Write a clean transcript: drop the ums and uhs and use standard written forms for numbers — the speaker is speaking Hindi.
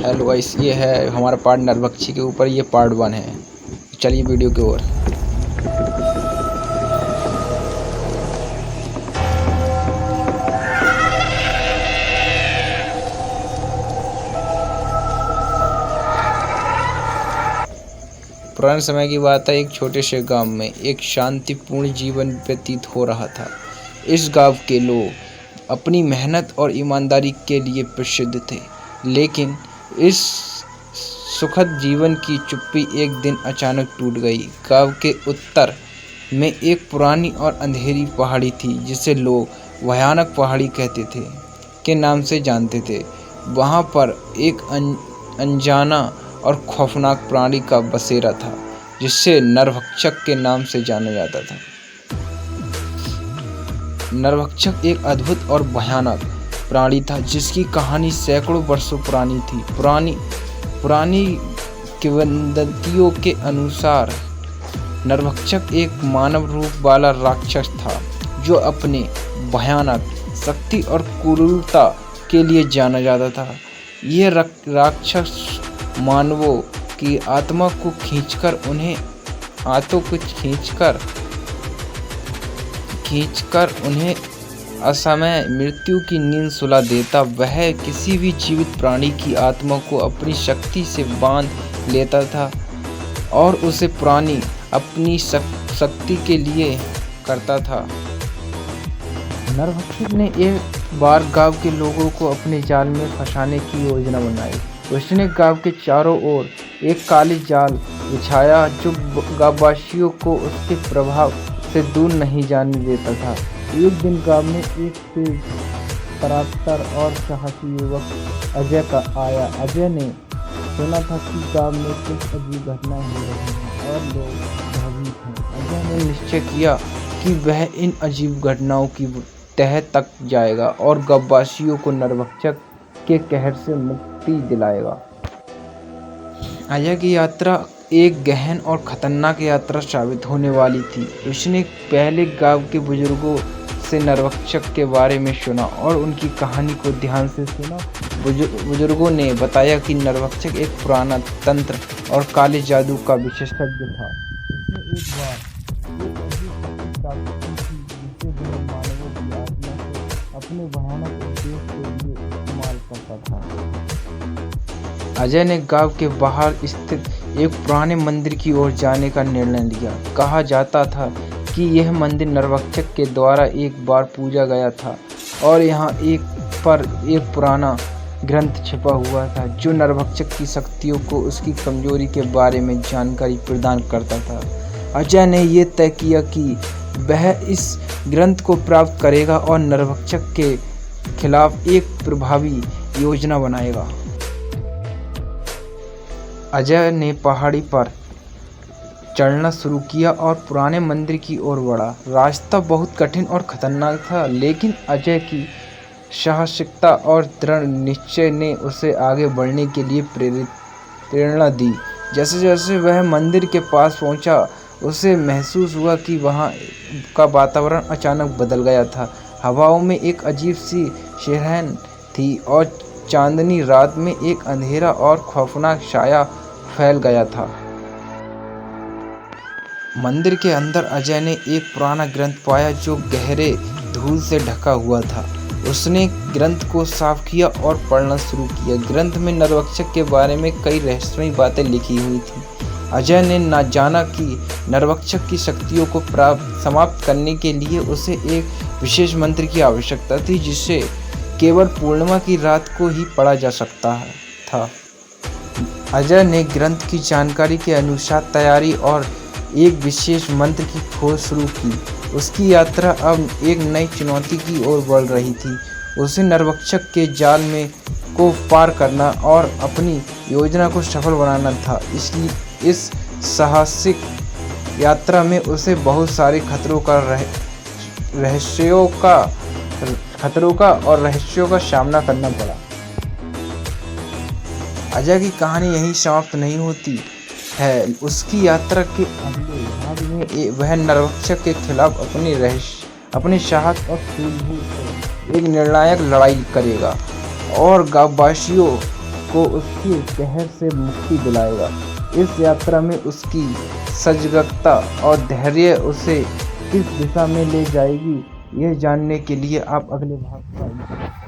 हेलो गाइस, ये है हमारा पार्ट नरभक्षी के ऊपर। ये पार्ट 1 है। चलिए वीडियो की ओर। पुराने समय की बात है। एक छोटे से गांव में एक शांतिपूर्ण जीवन व्यतीत हो रहा था। इस गांव के लोग अपनी मेहनत और ईमानदारी के लिए प्रसिद्ध थे, लेकिन इस सुखद जीवन की चुप्पी एक दिन अचानक टूट गई। गांव के उत्तर में एक पुरानी और अंधेरी पहाड़ी थी, जिसे लोग भयानक पहाड़ी कहते थे के नाम से जानते थे। वहां पर एक अनजाना और खौफनाक प्राणी का बसेरा था, जिसे नरभक्षक के नाम से जाना जाता था। नरभक्षक एक अद्भुत और भयानक प्राणी था, जिसकी कहानी सैकड़ों वर्षों पुरानी थी। पुरानी किंवदंतियों के अनुसार नरभक्षक एक मानव रूप वाला राक्षस था, जो अपने भयानक शक्ति और क्रूरता के लिए जाना जाता था। यह राक्षस मानवों की आत्मा को खींचकर उन्हें असमय मृत्यु की नींद सुला देता। वह किसी भी जीवित प्राणी की आत्मा को अपनी शक्ति से बांध लेता था और उसे प्राणी अपनी शक्ति के लिए करता था। नरभक्षक ने एक बार गांव के लोगों को अपने जाल में फंसाने की योजना बनाई। उसने गांव के चारों ओर एक काली जाल बिछाया, जो गांववासियों को उसके प्रभाव से दूर नहीं जाने देता था। एक दिन गांव में एक तेज तरातर और साहसी युवक अजय का आया। अजय ने सुना था कि गांव में कुछ अजीब घटनाएं हो रही हैं और लोग भयभीत हैं। अजय ने निश्चय किया कि वह इन अजीब घटनाओं की तह तक जाएगा और गांववासियों को नरभक्षक के कहर से मुक्ति दिलाएगा। अजय की यात्रा एक गहन और खतरनाक यात्रा साबित होने वाली थी। उसने पहले गांव के बुजुर्गों से नरभक्षक के बारे में सुना और उनकी कहानी को ध्यान से सुना। बुजुर्गों ने बताया कि नरभक्षक एक पुराना तंत्र और काले जादू का विशेषज्ञ था। उसने एक बार एक अजीब शक्ति प्राप्त की थी, जिसे वह मानवों की आत्मा को अपने भयानक उद्देश्य के लिए इस्तेमाल करता था। अजय ने गांव के बाहर स्थित एक पुराने मंदिर की ओर जाने का निर्णय लिया। कहा जाता था कि यह मंदिर नरभक्षक के द्वारा एक बार पूजा गया था और यहाँ एक पुराना ग्रंथ छिपा हुआ था, जो नरभक्षक की शक्तियों को उसकी कमजोरी के बारे में जानकारी प्रदान करता था। अजय ने यह तय किया कि वह इस ग्रंथ को प्राप्त करेगा और नरभक्षक के खिलाफ एक प्रभावी योजना बनाएगा। अजय ने पहाड़ी पर चढ़ना शुरू किया और पुराने मंदिर की ओर बढ़ा। रास्ता बहुत कठिन और खतरनाक था, लेकिन अजय की साहसिकता और दृढ़ निश्चय ने उसे आगे बढ़ने के लिए प्रेरणा दी। जैसे जैसे वह मंदिर के पास पहुंचा, उसे महसूस हुआ कि वहां का वातावरण अचानक बदल गया था। हवाओं में एक अजीब सी सिहरन थी और चांदनी रात में एक अंधेरा और खौफनाक साया फैल गया था। मंदिर के अंदर अजय ने एक पुराना ग्रंथ पाया, जो गहरे धूल से ढका हुआ था। उसने ग्रंथ को साफ किया और पढ़ना शुरू किया। ग्रंथ में नरभक्षक के बारे में कई रहस्यमयी बातें लिखी हुई थी। अजय ने ना जाना कि नरभक्षक की शक्तियों को समाप्त करने के लिए उसे एक विशेष मंत्र की आवश्यकता थी, जिसे केवल पूर्णिमा की रात को ही पढ़ा जा सकता था। अजय ने ग्रंथ की जानकारी के अनुसार तैयारी और एक विशेष मंत्र की खोज शुरू की। उसकी यात्रा अब एक नई चुनौती की ओर बढ़ रही थी। उसे नरभक्षक के जाल को पार करना और अपनी योजना को सफल बनाना था। इसलिए इस साहसिक यात्रा में उसे बहुत सारे खतरों और रहस्यों का सामना करना पड़ा। अजय की कहानी यहीं समाप्त नहीं होती है। उसकी यात्रा के अगले भाग में वह नरभक्षक के खिलाफ अपने साहस और सूझबूझ से एक निर्णायक लड़ाई करेगा और गांववासियों को उसके कहर से मुक्ति दिलाएगा। इस यात्रा में उसकी सजगता और धैर्य उसे किस दिशा में ले जाएगी, यह जानने के लिए आप अगले भाग का